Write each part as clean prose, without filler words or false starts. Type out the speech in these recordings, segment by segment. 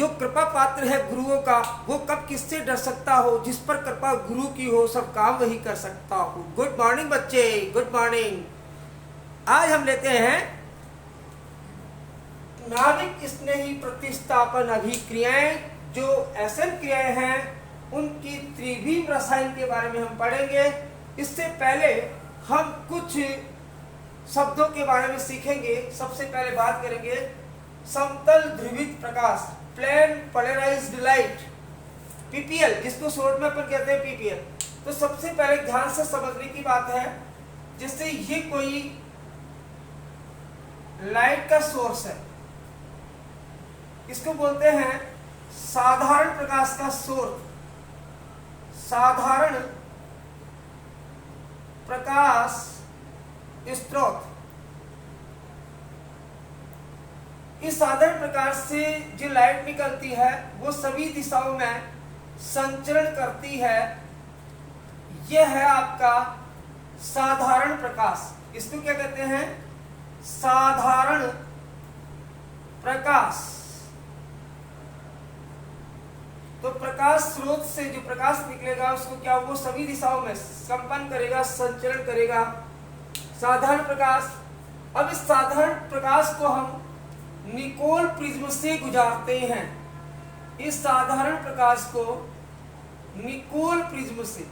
जो कृपा पात्र है गुरुओं का, वो कब किससे डर सकता हो, जिस पर कृपा गुरु की हो सब काम वही कर सकता हो। गुड मॉर्निंग बच्चे, गुड मॉर्निंग। आज हम लेते हैं नाभिक स्नेही प्रतिस्थापन अभिक्रियाएं। जो एसन क्रियाएं हैं उनकी त्रिविम रसायन के बारे में हम पढ़ेंगे। इससे पहले हम कुछ शब्दों के बारे में सीखेंगे। सबसे पहले बात करेंगे समतल ध्रुवित प्रकाश, प्लेन पोलराइज्ड लाइट, पीपीएल, जिसको शॉर्ट में अपन कहते हैं पीपीएल। तो सबसे पहले ध्यान से समझने की बात है, जैसे ये कोई लाइट का सोर्स है, इसको बोलते हैं साधारण प्रकाश का स्रोत, साधारण प्रकाश स्रोत। इस साधारण प्रकाश से जो लाइट निकलती है वो सभी दिशाओं में संचरण करती है। यह है आपका साधारण प्रकाश। इसको क्या कहते हैं? साधारण प्रकाश। तो प्रकाश स्रोत से जो प्रकाश निकलेगा उसको क्या, वो सभी दिशाओं में कंपन करेगा, संचरण करेगा। साधारण प्रकाश। अब इस साधारण प्रकाश को हम निकोल प्रिज्म से गुजारते हैं। इस साधारण प्रकाश को निकोल प्रिज्म से,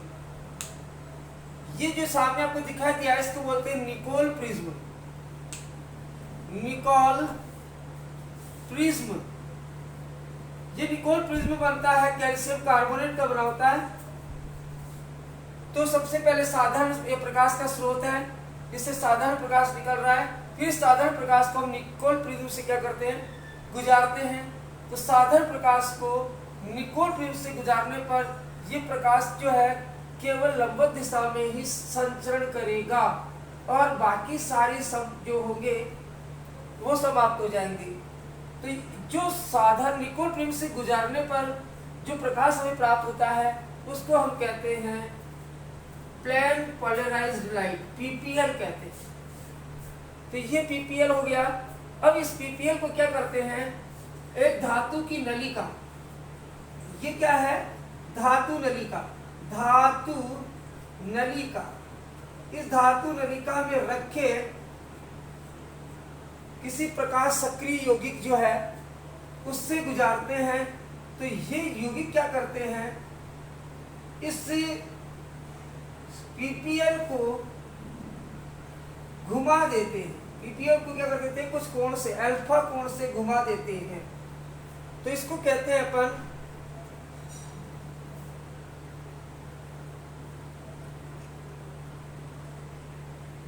ये जो सामने आपको दिखाई दिया है इसको बोलते हैं निकोल प्रिज्म। निकोल प्रिज्म, ये निकोल प्रिज्म बनता है कैल्शियम कार्बोनेट का बना होता है। तो सबसे पहले साधारण ये प्रकाश का स्रोत है, इससे साधारण प्रकाश निकल रहा है। फिर साधारण प्रकाश को हम निकोल प्रिज्म से क्या करते हैं, गुजारते हैं। तो साधारण प्रकाश को निकोल प्रिज्म से गुजारने पर ये प्रकाश जो है केवल लंबवत दिशा में ही संचरण करेगा और बाकी सारे सब जो होंगे वो समाप्त हो जाएंगे। तो जो साधारण निकोल प्रिज्म से गुजारने पर जो प्रकाश हमें प्राप्त होता है उसको हम कहते हैं प्लेन पोलराइज्ड लाइट, पीपीएल कहते हैं। तो ये पीपीएल हो गया। अब इस पीपीएल को क्या करते हैं, एक धातु की नलिका, ये क्या है, धातु नलिका, धातु नलिका, इस धातु नलिका में रखे किसी प्रकार सक्रिय यौगिक जो है उससे गुजारते हैं। तो ये यौगिक क्या करते हैं, इस पीपीएल को घुमा देते हैं। पीपीएल को क्या कर देते हैं, कुछ कोण से, अल्फा कोण से घुमा देते हैं। तो इसको कहते हैं अपन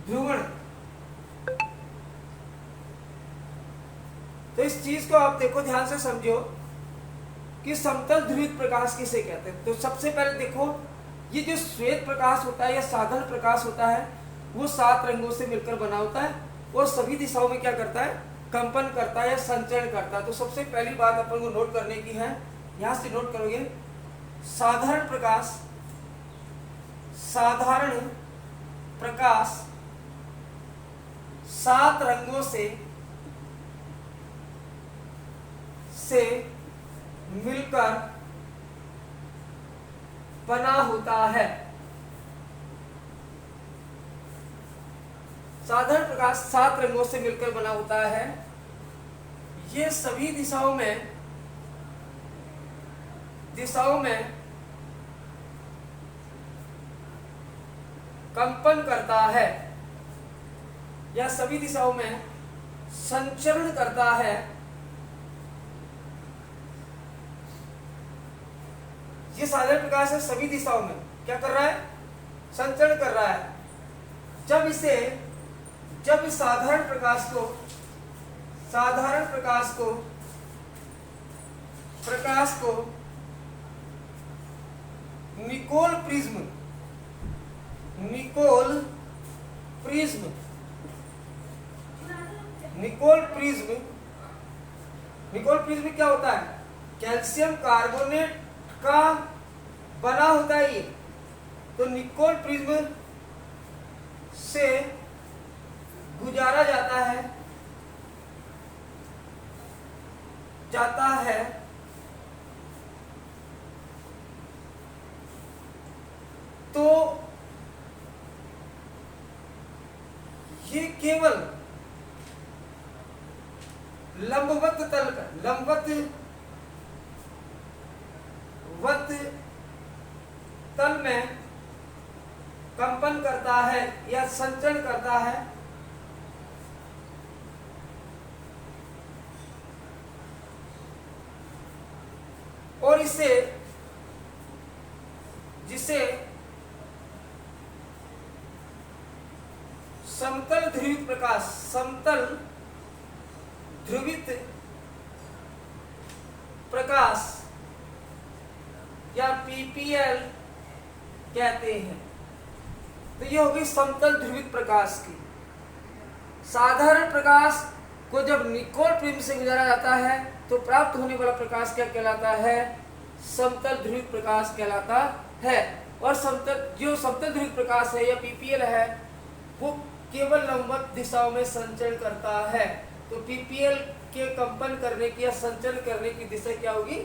ध्रुवण। तो इस चीज को आप देखो, ध्यान से समझो कि समतल ध्रुवित प्रकाश किसे कहते हैं। तो सबसे पहले देखो, ये जो श्वेत प्रकाश होता है या साधारण प्रकाश होता है वो 7 रंगों से मिलकर बना होता है और सभी दिशाओं में क्या करता है, कंपन करता है या संचरण करता है। तो सबसे पहली बात अपन को नोट करने की है, यहां से नोट करोगे, साधारण प्रकाश, साधारण प्रकाश 7 रंगों से मिलकर बना होता है। साधारण प्रकाश 7 रंगों से मिलकर बना होता है। ये सभी दिशाओं में कंपन करता है या सभी दिशाओं में संचरण करता है। ये साधारण प्रकाश है, सभी दिशाओं में क्या कर रहा है, संचरण कर रहा है। जब इस साधारण प्रकाश को निकोल प्रिज्म क्या होता है, कैल्शियम कार्बोनेट का बना होता है ये। तो निकोल प्रिज्म से गुजारा जाता है ये केवल लंबवत तल में कंपन करता है या संचरण करता है, और जिसे समतल ध्रुवित प्रकाश या पीपीएल कहते हैं। तो ये होगी समतल ध्रुवित प्रकाश की। साधारण प्रकाश को जब निकोल प्रिज्म से गुजारा जाता है तो प्राप्त होने वाला प्रकाश क्या कहलाता है? समतल ध्रुवित प्रकाश कहलाता है। और जो समतल ध्रुवित प्रकाश है या पीपीएल है, वो केवल लंबवत दिशाओं में संचरण करता है। तो पीपीएल के कंपन करने की या संचरण करने की दिशा क्या होगी?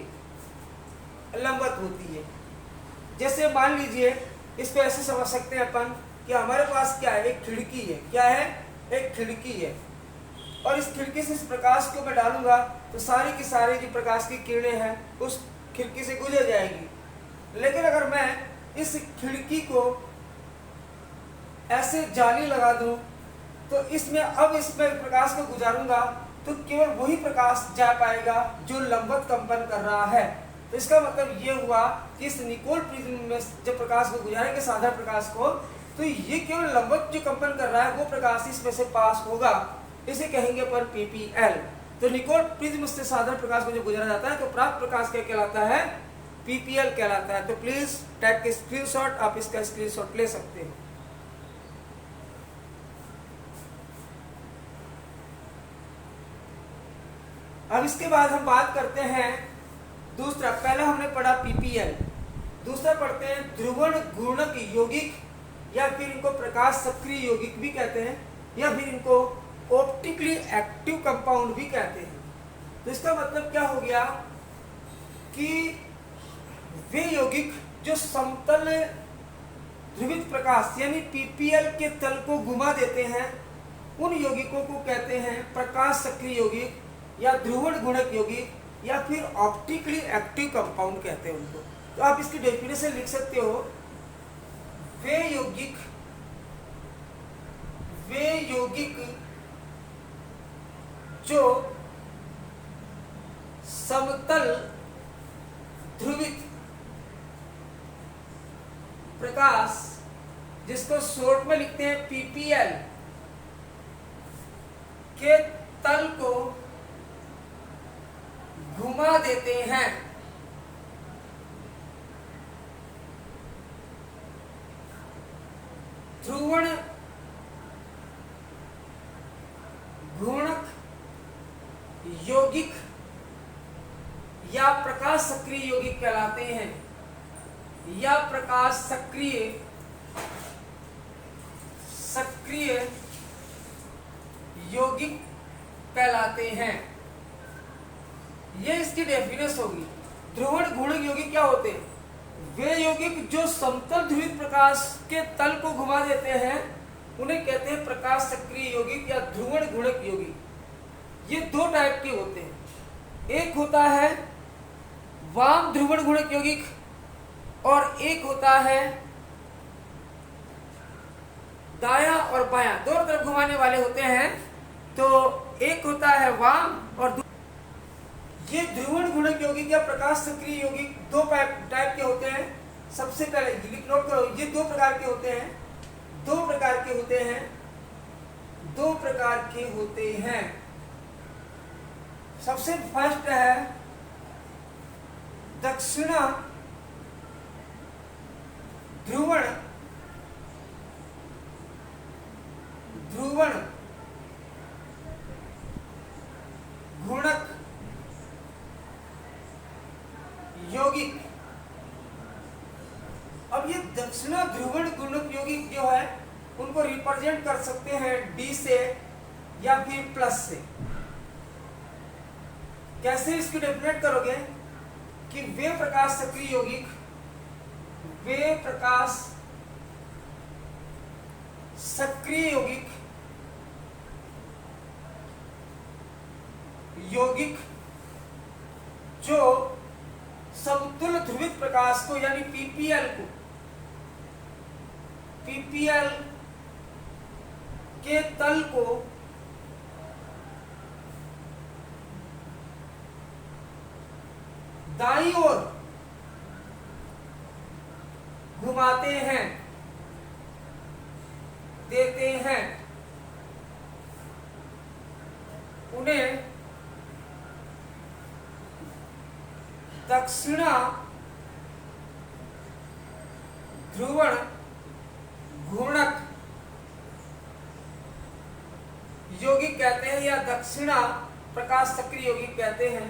लंबवत होती है। जैसे मान लीजिए, इसको ऐसे समझ सकते हैं अपन कि हमारे पास क्या है? एक खिड़की है। क्या है? एक खिड़की है, और इस खिड़की से इस प्रकाश को मैं डालूंगा तो सारी की सारी जो प्रकाश की किरणें हैं उस खिड़की से गुजर जाएगी। लेकिन अगर मैं इस खिड़की को ऐसे जाली लगा दूं तो इसमें प्रकाश को गुजारूंगा तो केवल वही प्रकाश जा पाएगा जो लंबवत कंपन कर रहा है। तो इसका मतलब ये हुआ कि इस निकोल प्रिज्म में जब प्रकाश को गुजारेंगे, साधारण प्रकाश को, तो ये केवल लंबवत जो कंपन कर रहा है वो प्रकाश इसमें से पास होगा। इसे कहेंगे पर पीपीएल। तो निकोल प्रिज्म से साधारण प्रकाश को जब गुजारा जाता है तो प्राप्त प्रकाश क्या कहलाता है? पीपीएल कहलाता है। तो प्लीज टेक स्क्रीनशॉट, आप इसका स्क्रीनशॉट ले सकते हैं। अब इसके बाद हम बात करते हैं दूसरा। पहला हमने पढ़ा पीपीएल, दूसरा पढ़ते हैं ध्रुवण गुणक यौगिक, या फिर इनको प्रकाश सक्रिय यौगिक भी कहते हैं, या फिर इनको ऑप्टिकली एक्टिव कंपाउंड भी कहते हैं। तो इसका मतलब क्या हो गया कि वे यौगिक जो समतल ध्रुवित प्रकाश यानी पीपीएल के तल को घुमा देते हैं, उन यौगिकों को कहते हैं प्रकाश सक्रिय यौगिक या ध्रुवण गुणक यौगिक, या फिर ऑप्टिकली एक्टिव कंपाउंड कहते हैं उनको। तो आप इसकी डेफिनेशन लिख सकते हो, वे यौगिक जो समतल ध्रुवित प्रकाश, जिसको शॉर्ट में लिखते हैं पीपीएल, के तल को घुमा देते हैं, ध्रुवण गुणक यौगिक या प्रकाश सक्रिय यौगिक कहलाते हैं, या प्रकाश सक्रिय यौगिक कहलाते हैं। ये इसकी डेफिनेशन होगी। ध्रुवण गुणक यौगिक क्या होते हैं? वे यौगिक जो समतल ध्रुवित प्रकाश के तल को घुमा देते हैं उन्हें कहते हैं प्रकाश सक्रिय यौगिक या ध्रुवण गुणक यौगिक। ये दो टाइप के होते हैं। एक होता है वाम ध्रुवण गुणक यौगिक, और एक होता है दायां और बायां, दोनों तरफ घुमाने वाले होते हैं। तो एक होता है वाम और ये ध्रुवण गुणक यौगिक या प्रकाश सक्रिय यौगिक दो टाइप के होते हैं। सबसे पहले नोट करो, ये दो प्रकार के होते हैं। सबसे फर्स्ट है दक्षिणा ध्रुवण गुणक यौगिक। अब ये दक्षिणा ध्रुवण गुणक यौगिक जो है उनको रिप्रेजेंट कर सकते हैं डी से या फिर प्लस से। कैसे इसको डेफिनेट करोगे कि वे प्रकाश सक्रिय यौगिक यौगिक जो समतुल्य ध्रुवित प्रकाश को यानी पीपीएल के तल को दाईं ओर घुमाते हैं, देते हैं, उन्हें दक्षिणा ध्रुवण घूर्णक यौगिक कहते हैं या दक्षिणा प्रकाश सक्रिय यौगिक कहते हैं।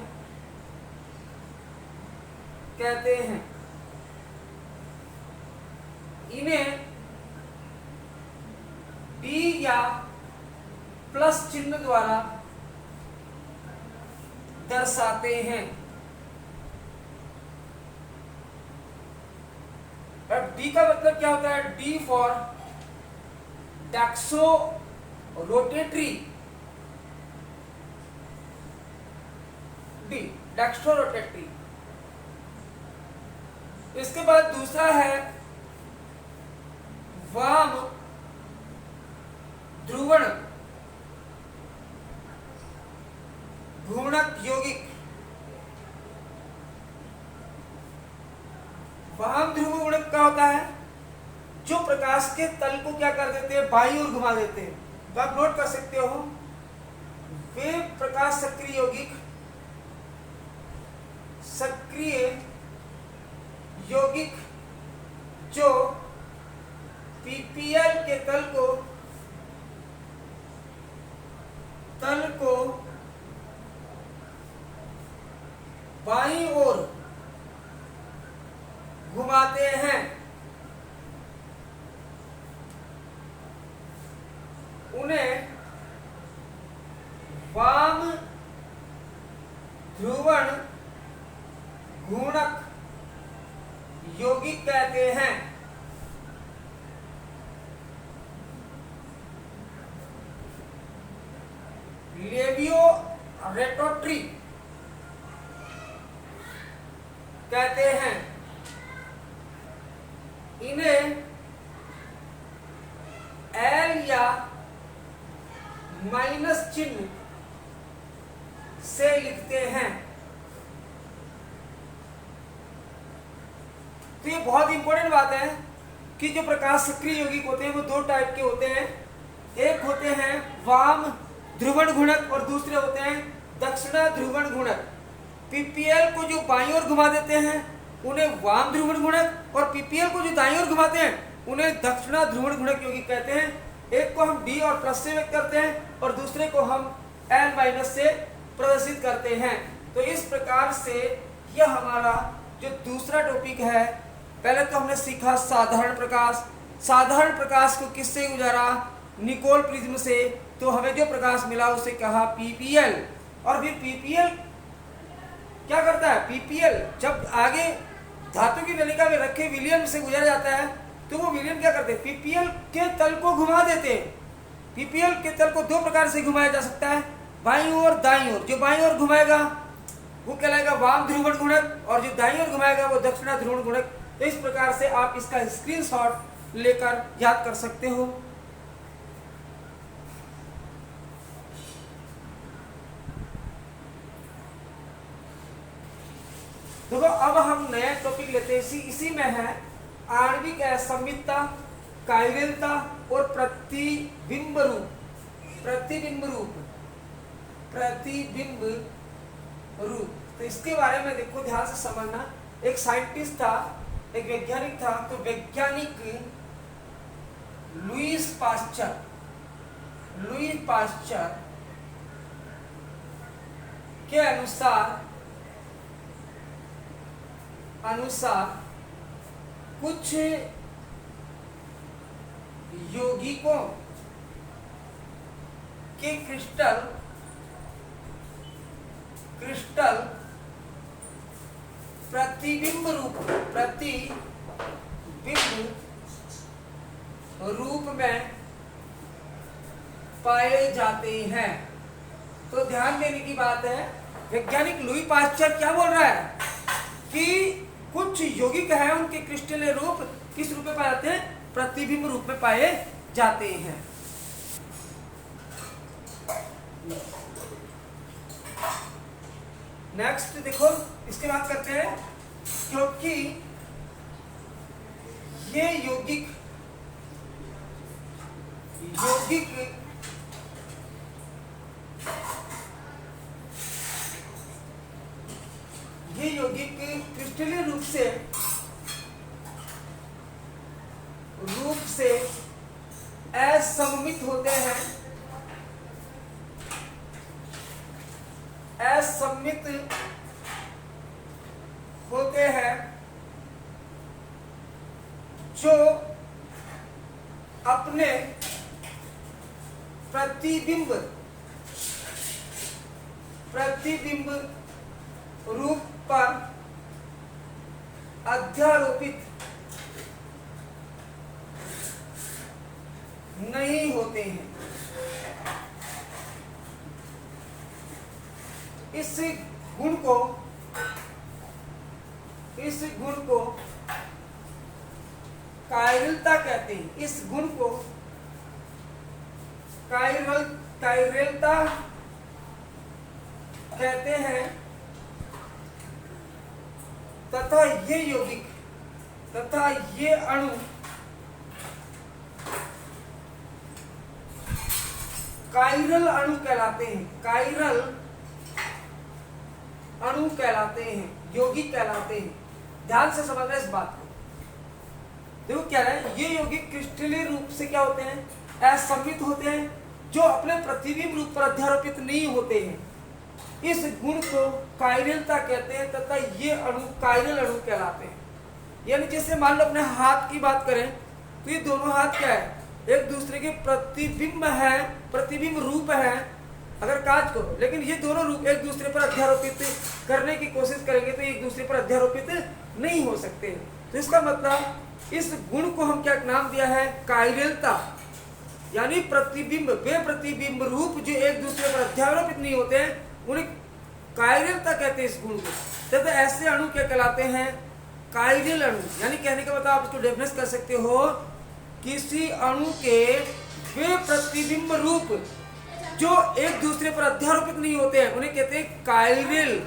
इन्हें डी या प्लस चिन्ह द्वारा दर्शाते हैं। अब डी का मतलब क्या होता है? D for dextrorotatory, D dextrorotatory. इसके बाद दूसरा है वाम ध्रुवण घूर्णक यौगिक। वाम ध्रुव गुणक क्या होता है? जो प्रकाश के तल को क्या कर देते हैं? बाईं ओर घुमा देते हैं। तो आप नोट कर सकते हो, वे प्रकाश सक्रिय यौगिक जो पीपीएल के तल को बाईं ओर घुमाते हैं, उन्हें वाम ध्रुवण घूर्णक यौगिक कहते हैं। लेवियो रेटोट्री कहते हैं। इन्हें एल या माइनस चिन्ह से लिखते हैं। तो ये बहुत इंपॉर्टेंट बात है कि जो प्रकाश सक्रिय यौगिक होते हैं वो दो टाइप के होते हैं। एक होते हैं वाम ध्रुवण गुणक और दूसरे होते हैं दक्षिणा ध्रुवण गुणक। पीपीएल को जो बाईं ओर घुमा देते हैं उन्हें वाम ध्रुवण गुणक, और पीपीएल को जो दाईं ओर घुमाते हैं उन्हें दक्षिणा ध्रुवण गुणक यौगिक कहते हैं। एक को हम डी और प्लस से व्यक्त करते हैं और दूसरे को हम एल माइनस से प्रदर्शित करते हैं। तो इस प्रकार से यह हमारा जो दूसरा टॉपिक है, पहले तो हमने सीखा साधारण प्रकाश। साधारण प्रकाश को किससे गुजारा? निकोल प्रिज्म से। तो हमें जो प्रकाश मिला उसे कहा पीपीएल। और फिर पीपीएल क्या करता है? पीपीएल जब आगे धातु की नलिका में रखे विलियन से गुजर जाता है तो वो विलियन क्या करते हैं? पीपीएल के तल को घुमा देते हैं। पीपीएल के तल को दो प्रकार से घुमाया जा सकता है, बाईं ओर दाईं ओर। जो बाईं ओर घुमाएगा वो कहलाएगा वाम ध्रुवण गुणक और जो दाईं ओर घुमाएगा वो दक्षिणा ध्रुवण गुणक। तो इस प्रकार से आप इसका स्क्रीनशॉट लेकर याद कर सकते हो। देखो अब हम नया टॉपिक लेते हैं। इसी में है आणविक असंवितता, काइरलता और प्रतिबिंब रूप। तो इसके बारे में देखो ध्यान से समझना। एक साइंटिस्ट था, एक वैज्ञानिक था। तो वैज्ञानिक लुईस पास्चर के अनुसार कुछ यौगिकों के क्रिस्टल प्रतिबिंब रूप में पाए जाते हैं। तो तो ध्यान देने की बात है, वैज्ञानिक लुई पाश्चर क्या बोल रहा है कि कुछ यौगिक है उनके क्रिस्टलीय रूप किस रूप में पाए जाते हैं? प्रतिबिंब रूप में पाए जाते हैं। नेक्स्ट देखो, इसके बात करते हैं, क्योंकि ये यौगिक क्रिस्टलीय रूप से असममित होते हैं, जो अपने प्रतिबिंब रूप पर अध्यारोपित नहीं होते हैं। इस गुण को कायरलता कहते हैं। इस गुण को कायरलता कहते हैं तथा ये यौगिक तथा ये अणु कायरल अणु कहलाते हैं। कायरल अणु कहलाते हैं, यौगिक कहलाते हैं। ध्यान से समझना इस बात को। देखो क्या है, ये यौगिक क्रिस्टलीय रूप से क्या होते हैं? असममित होते हैं, जो अपने प्रतिबिंब रूप पर अध्यारोपित नहीं होते हैं। इस गुण को कायरलता कहते हैं तथा ये अणु कायरल अणु कहलाते हैं। यानी जैसे मान लो अपने हाथ की बात करें तो ये दोनों हाथ क्या है? एक दूसरे के प्रतिबिंब है, प्रतिबिंब रूप है अगर कांच को, लेकिन ये दोनों रूप एक दूसरे पर अध्यारोपित करने की कोशिश करेंगे तो एक दूसरे पर अध्यारोपित नहीं हो सकते। तो इसका मतलब इस गुण को हम क्या नाम दिया है? कायरलता। यानी प्रतिबिंब, वे प्रतिबिंब रूप जो एक दूसरे पर अध्यारोपित नहीं होते हैं उन्हें कायरलता कहते हैं इस गुण को। तथा ऐसे अणु क्या कहलाते हैं? कायरल अणु। यानी कहने का मतलब आप इसको डेफिनेट कर सकते हो, किसी अणु के वे प्रतिबिंब रूप जो एक दूसरे पर अध्यारोपित नहीं होते हैं उन्हें कहते हैं कायरल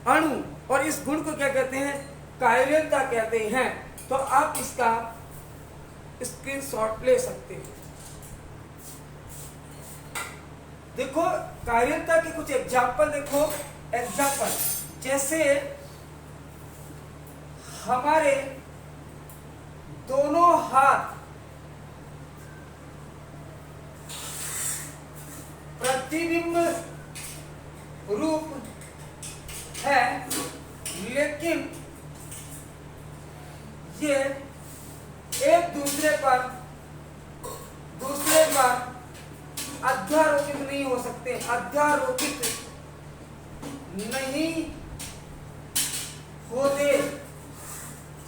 अणु, और इस गुण को क्या कहते हैं? कायरलता कहते हैं। तो आप इसका स्क्रीनशॉट ले सकते हैं। देखो कायरलता के कुछ एग्जाम्पल देखो। एग्जाम्पल जैसे हमारे दोनों हाथ प्रतिबिंब रूप है, लेकिन ये एक दूसरे पर अध्यारोपित नहीं हो सकते। अध्यारोपित नहीं होते।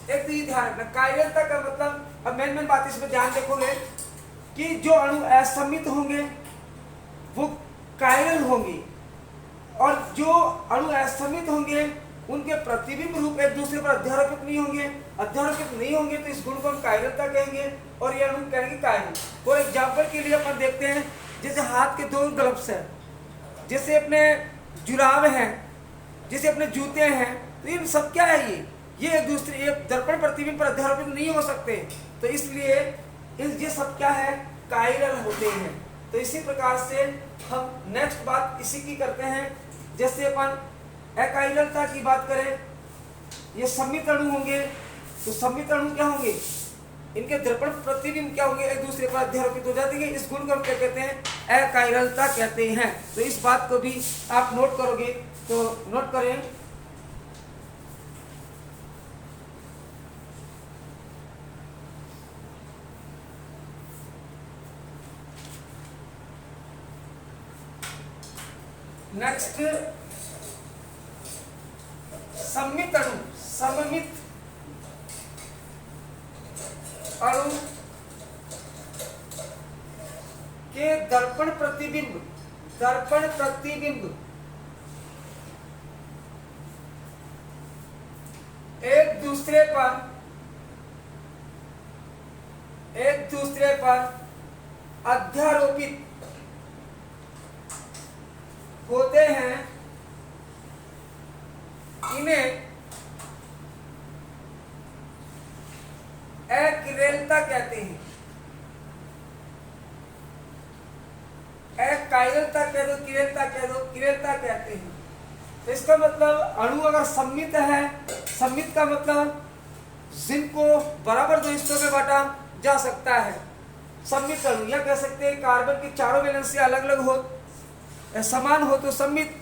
एक तो ये ध्यान रखना, कायरलता का मतलब, अब मेन बात इसमें ध्यान देखोगे कि जो अणु असममित होंगे वो कायरल होंगे, और जो अणु असममित होंगे उनके प्रतिबिंब रूप एक दूसरे पर अध्यारोपित नहीं होंगे। अध्यारोपित नहीं होंगे तो इस गुण को हम कायरलता कहेंगे, और ये अणु कहेंगे कायरल। फॉर एग्जाम्पल के लिए अपन देखते हैं, जैसे हाथ के दो ग्लव्स हैं, जैसे अपने जुराब हैं, जैसे अपने जूते हैं, तो ये सब क्या है? ये एक दूसरे, एक दर्पण प्रतिबिंब पर अध्यारोपित नहीं हो सकते। तो इसलिए ये सब क्या है? कायरल होते हैं। तो इसी प्रकार से हम नेक्स्ट बात इसी की करते हैं। जैसे अपन अकायरलता की बात करें, ये सममित अणु होंगे, तो सममित अणु क्या होंगे? इनके दर्पण प्रतिबिंब क्या होंगे? एक दूसरे पर अध्यारोपित हो जाते हैं। इस गुण को हम क्या कहते हैं? अकायरलता कहते हैं। तो इस बात को भी आप नोट करोगे, तो नोट करें। नेक्स्ट सममित अणु। सममित अणु के दर्पण प्रतिबिंब दर्पण प्रतिबिंब एक दूसरे पर अध्यारोपित होते हैं, इन्हें अकिरेलता कहते हैं। कायरलता कह दो, किरेलता कह दो, किरेलता कहते हैं। तो इसका मतलब अणु अगर सममित है, सममित का मतलब जिनको बराबर दो हिस्सों में बांटा जा सकता है, सममित अणु। या कह सकते हैं कार्बन की चारों वैलेंसी अलग अलग हो, समान हो तो सममित,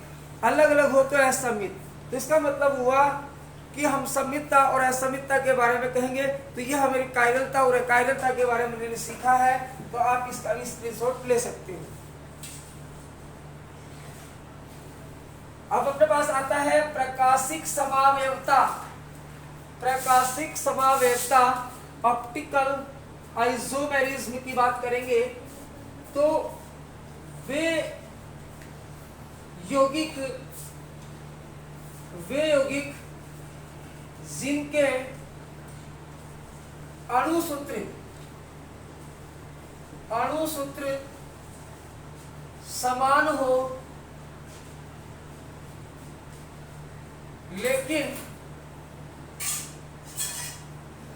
अलग अलग हो तो असममित। तो इसका मतलब हुआ कि हम सममितता और असममितता के बारे में कहेंगे। तो यह हमारी कायरलता और अकायरलता के बारे में मैंने सीखा है, तो आप इसका भी स्क्रीनशॉट ले सकते हो। अब अपने पास आता है प्रकाशिक समावयवता। प्रकाशिक समावयवता, ऑप्टिकल आइसोमेरिज्म की बात करेंगे तो वे यौगिक जिनके अणुसूत्र समान हो लेकिन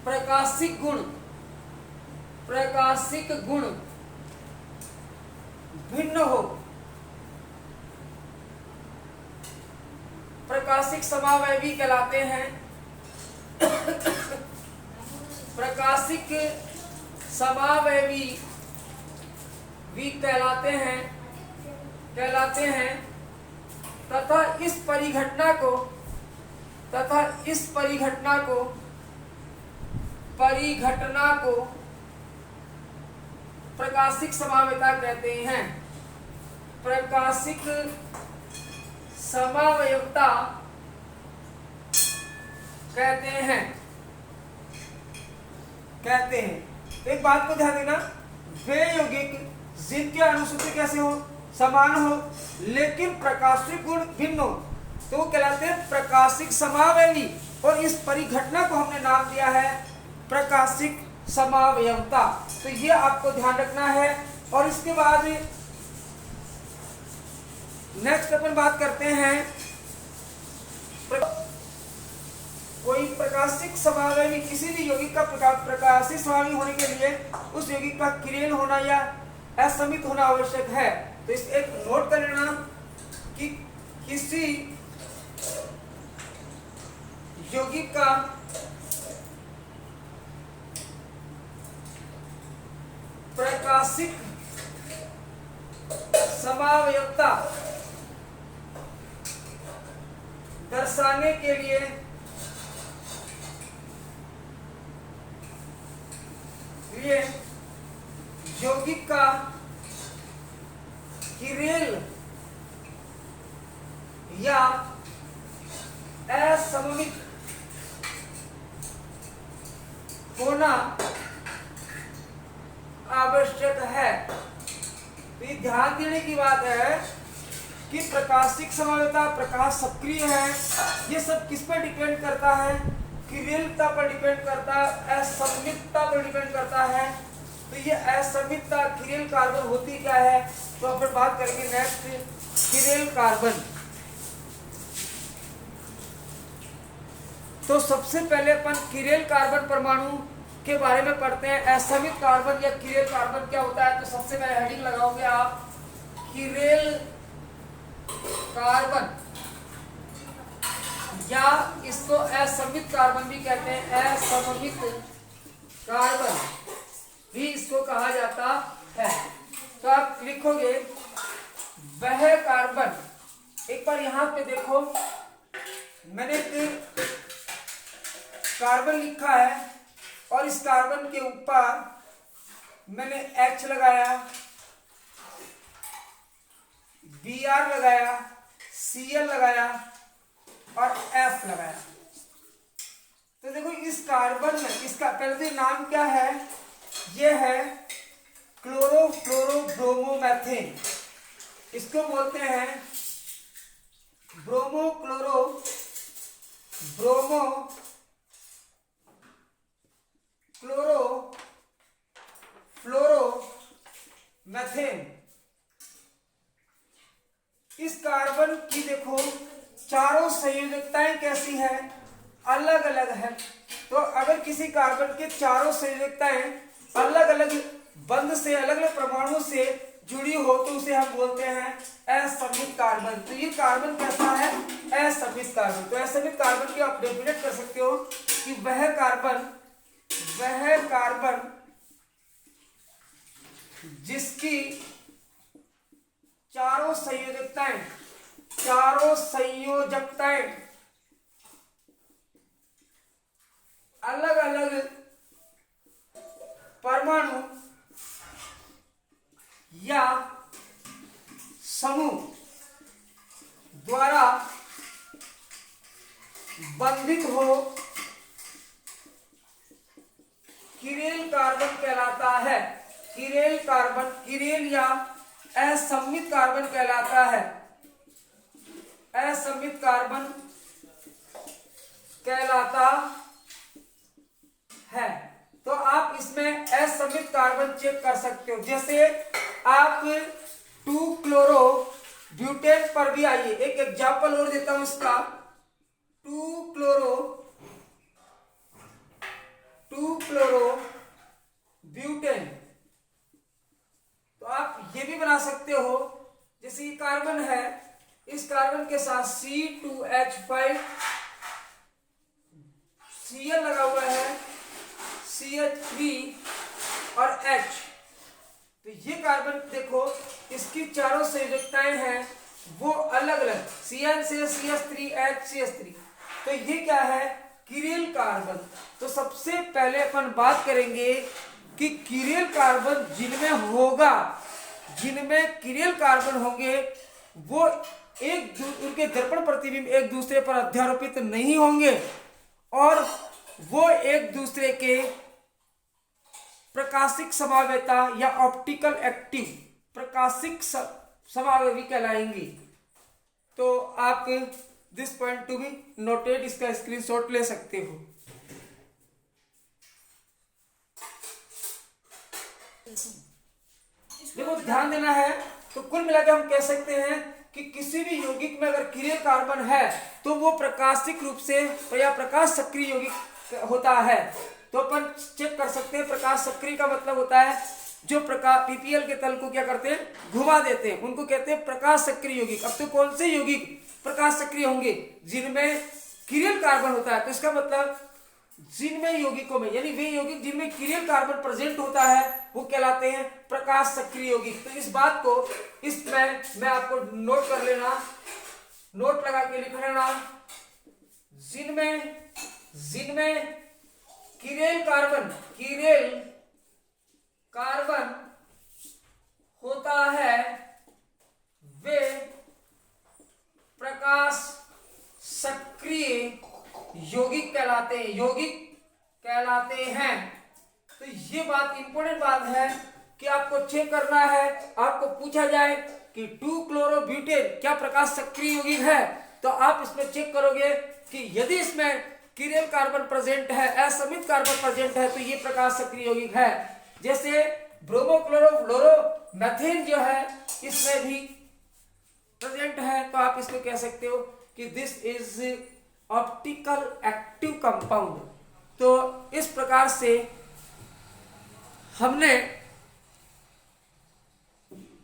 प्रकाशिक गुण भिन्न हो, प्रकाशिक समावयवी कहलाते हैं। प्रकाशिक समावयवी कहलाते हैं तथा इस परिघटना को प्रकाशिक समावयवता कहते हैं। प्रकाशिक समावयवता कहते हैं। तो एक बात को ध्यान देना, वे यौगिक जिनके अणुसूत्र कैसे हो, समान हो लेकिन प्रकाशिक गुण भिन्न हो, तो वो कहलाते हैं प्रकाशिक समावयवी। और इस परिघटना को हमने नाम दिया है प्रकाशिक समावयवता। तो ये आपको ध्यान रखना है। और इसके बाद नेक्स्ट अपन बात करते हैं, कोई प्रकाशिक समावयवी, किसी भी यौगिक का प्रकाशिक समावयवी होने के लिए उस यौगिक का किरेल होना या असममित होना आवश्यक है। तो इस एक नोट कर लेना कि किसी यौगिक का प्रकाशिक समावयवता दर्शाने के लिए यौगिक का किरेल या असममित होना आवश्यक है। तो ये ध्यान देने की बात है कि प्रकाशिक समावयवता, प्रकाश सक्रिय है, ये सब किस पर डिपेंड करता है, किरेलता पर डिपेंड करता है, असममितता पर डिपेंड करता है। तो ये असममितता किरेल कार्बन होती क्या है, तो अपन बात करेंगे नेक्स्ट किरेल कार्बन। तो सबसे पहले अपन किरेल कार्बन परमाणु के बारे में पढ़ते हैं। असममित कार्बन या किरेल कार्बन क्या होता है, तो सबसे पहले हेडिंग लगाओगे आप किरेल कार्बन, या इसको असममित कार्बन भी कहते हैं, असममित कार्बन भी इसको कहा जाता है। तो आप लिखोगे वह कार्बन, एक बार यहां पे देखो मैंने एक कार्बन लिखा है और इस कार्बन के ऊपर मैंने H लगाया, Br लगाया, Cl लगाया और F लगाया। तो देखो इस कार्बन में इसका पहले नाम क्या है, ये है क्लोरोफ्लोरोब्रोमोमेथेन। इसको बोलते हैं ब्रोमो क्लोरो फ्लोरो मैथेन। इस कार्बन की देखो चारों संयोजकताएं कैसी है, अलग अलग है। तो अगर किसी कार्बन के चारों संयोजकताएं अलग अलग बंध से, अलग अलग परमाणु से जुड़ी हो तो उसे हम बोलते हैं असममित कार्बन। तो ये कार्बन कैसा है, असममित कार्बन। तो असममित कार्बन की आप डेफिनेट कर सकते हो कि वह कार्बन जिसकी चारों संयोजकताएं अलग अलग परमाणु या समूह द्वारा बंधित हो, कीरेल कार्बन कहलाता है। कीरेल या असममित कार्बन कहलाता है। असममित कार्बन कहलाता है। तो आप इसमें असममित कार्बन चेक कर सकते हो। जैसे आप 2 क्लोरो ब्यूटेन पर भी आइए, एक एग्जाम्पल और देता हूं इसका। 2 क्लोरो ब्यूटेन। तो आप ये भी बना सकते हो, जैसे ये कार्बन है, इस कार्बन के साथ C2H5 Cl लगा हुआ है, CH3 और H। तो ये कार्बन देखो, इसकी चारों संयोजकताएं हैं वो अलग अलग, Cl से CH3 H CH3। तो ये क्या है, कीरेल कार्बन। तो सबसे पहले अपन बात करेंगे कि कीरेल कार्बन जिनमें कीरेल कार्बन होंगे वो उनके दर्पण प्रतिबिंब एक दूसरे पर अध्यारोपित नहीं होंगे और वो एक दूसरे के प्रकाशिक समावेता या ऑप्टिकल एक्टिव प्रकाशिक समावेवी कहलाएंगी। तो आप this point to be noted, इसका स्क्रीनशॉट ले सकते हो। देखो ध्यान देना है। तो कुल मिलाकर हम कह सकते हैं कि किसी भी यौगिक में अगर कीरेल कार्बन है तो वो प्रकाशिक रूप से या प्रकाश सक्रिय यौगिक होता है। तो अपन चेक कर सकते हैं, प्रकाश सक्रिय का मतलब होता है जो प्रकाश पीपीएल के तल को क्या करते हैं, घुमा देते हैं, उनको कहते हैं प्रकाश सक्रिय यौगिक। अब तो कौन से यौगिक प्रकाश सक्रिय होंगे, जिनमें कीरेल कार्बन होता है। तो इसका मतलब जिनमें यौगिकों में, यानी वे यौगिक जिनमें कीरेल कार्बन प्रेजेंट होता है वो कहलाते हैं प्रकाश सक्रिय यौगिक। तो इस बात को इसमें मैं आपको नोट कर लेना, नोट लगा के लिख लेना। जिनमें कीरेल कार्बन होता है वे प्रकाश सक्रिय यौगिक कहलाते हैं। तो ये बात इंपॉर्टेंट बात है कि आपको चेक करना है। आपको पूछा जाए कि 2 क्लोरो ब्यूटेन क्या प्रकाश सक्रिय यौगिक है, तो आप इसमें चेक करोगे कि यदि इसमें कीरेल कार्बन प्रेजेंट है, असममित कार्बन प्रेजेंट है, तो ये प्रकाश सक्रिय यौगिक है। जैसे ब्रोमो क्लोरो फ्लोरो मैथेन जो है इसमें भी प्रेजेंट है, तो आप इसको कह सकते हो कि this is optical active compound. तो इस प्रकार से हमने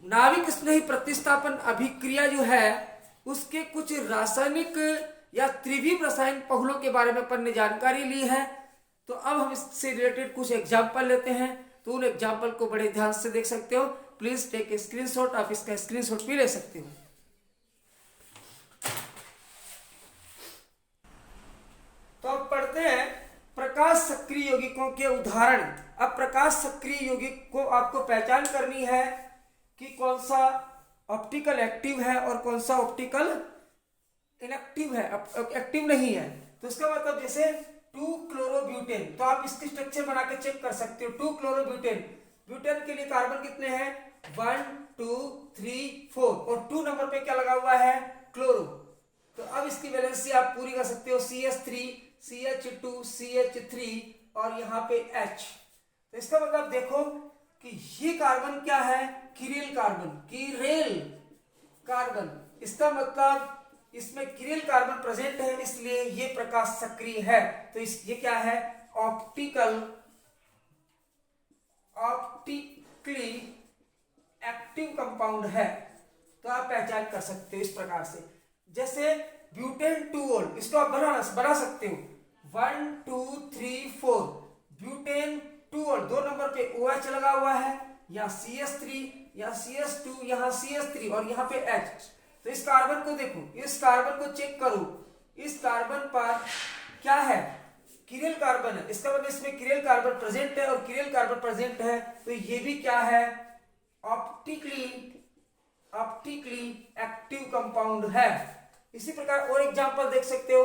नाभिक स्नेही प्रतिस्थापन अभिक्रिया जो है उसके कुछ रासायनिक या त्रिविम रसायन पहलुओं के बारे में अपन ने जानकारी ली है। तो अब हम इससे रिलेटेड कुछ एग्जाम्पल लेते हैं। तो उन एग्जाम्पल को बड़े ध्यान से देख सकते हो। प्लीज टेक ए स्क्रीनशॉट, आप इसका स्क्रीनशॉट भी ले सकते हो। तो अब पढ़ते हैं प्रकाश सक्रिय यौगिकों के उदाहरण। अब प्रकाश सक्रिय यौगिक को आपको पहचान करनी है कि कौन सा ऑप्टिकल एक्टिव है और कौन सा ऑप्टिकल इनएक्टिव है, एक्टिव नहीं है। तो इसका मतलब जैसे 2 क्लोरोब्यूटेन, तो आप इसकी स्ट्रक्चर बना के चेक कर सकते हो। 2 क्लोरोब्यूटेन, ब्यूटेन के लिए कार्बन कितने हैं, 1 2 3 4 और 2 नंबर पे क्या लगा हुआ है, क्लोरो। तो अब इसकी वैलेंसी आप पूरी कर सकते हो, CH3 CH2 CH3 और यहाँ पे H। तो इसका मतलब देखो कि ये कार्बन क्या है, किरिल कार्बन, किरेल कार्बन। इसका मतलब इसमें किरिल कार्बन प्रेजेंट है, इसलिए ये प्रकाश सक्रिय है। तो ये क्या है, ऑप्टिकली एक्टिव कंपाउंड है। तो आप पहचान कर सकते हो इस प्रकार से। जैसे ब्यूटेन 2-ऑल, इसको आप बना सकते हो 1 2 3 4 ब्यूटेन 2-ऑल, 2 नंबर पे OH लगा हुआ है, यहाँ CH3, यहाँ CH2, यहाँ CH3 और यहाँ पे H। तो इस कार्बन को देखो, इस कार्बन को चेक करो, इस कार्बन पर क्या है, किरिल कार्बन है। इसका मतलब इसमें किरिल कार्बन प्रेजेंट है, और किरिल कार्बन प्रेजेंट है तो ये भी क्या है, ऑप्टिकली एक्टिव कंपाउंड है। इसी प्रकार और एग्जांपल देख सकते हो,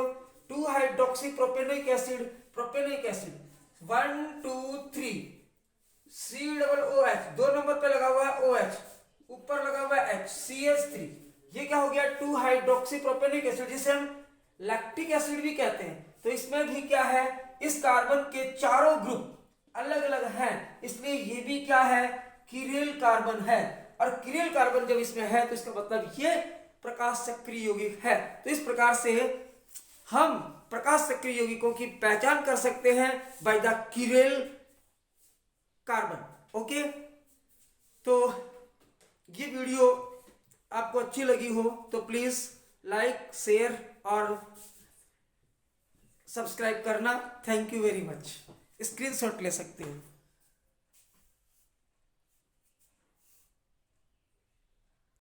2 हाइड्रोक्सी प्रोपेनिक एसिड 1 2 3 COOH, 2 नंबर पे लगा हुआ है OH, ऊपर लगा हुआ है H, CH3। ये क्या हो गया, 2 हाइड्रोक्सी प्रोपेनिक एसिड, जिसे हम लैक्टिक एसिड भी कहते हैं। तो इसमें भी क्या है, इस कार्बन के चारों ग्रुप अलग अलग हैं, इसलिए ये भी क्या है, किरिल कार्बन है। और किरिल कार्बन जब इसमें है तो इसका मतलब ये प्रकाश सक्रिय यौगिक है। तो इस प्रकार से हम प्रकाश सक्रिय यौगिकों की पहचान कर सकते हैं by the Kirill carbon. Okay, तो ये वीडियो आपको अच्छी लगी हो तो प्लीज लाइक, शेयर और सब्सक्राइब करना। Thank you very much. Screenshot ले सकते हैं।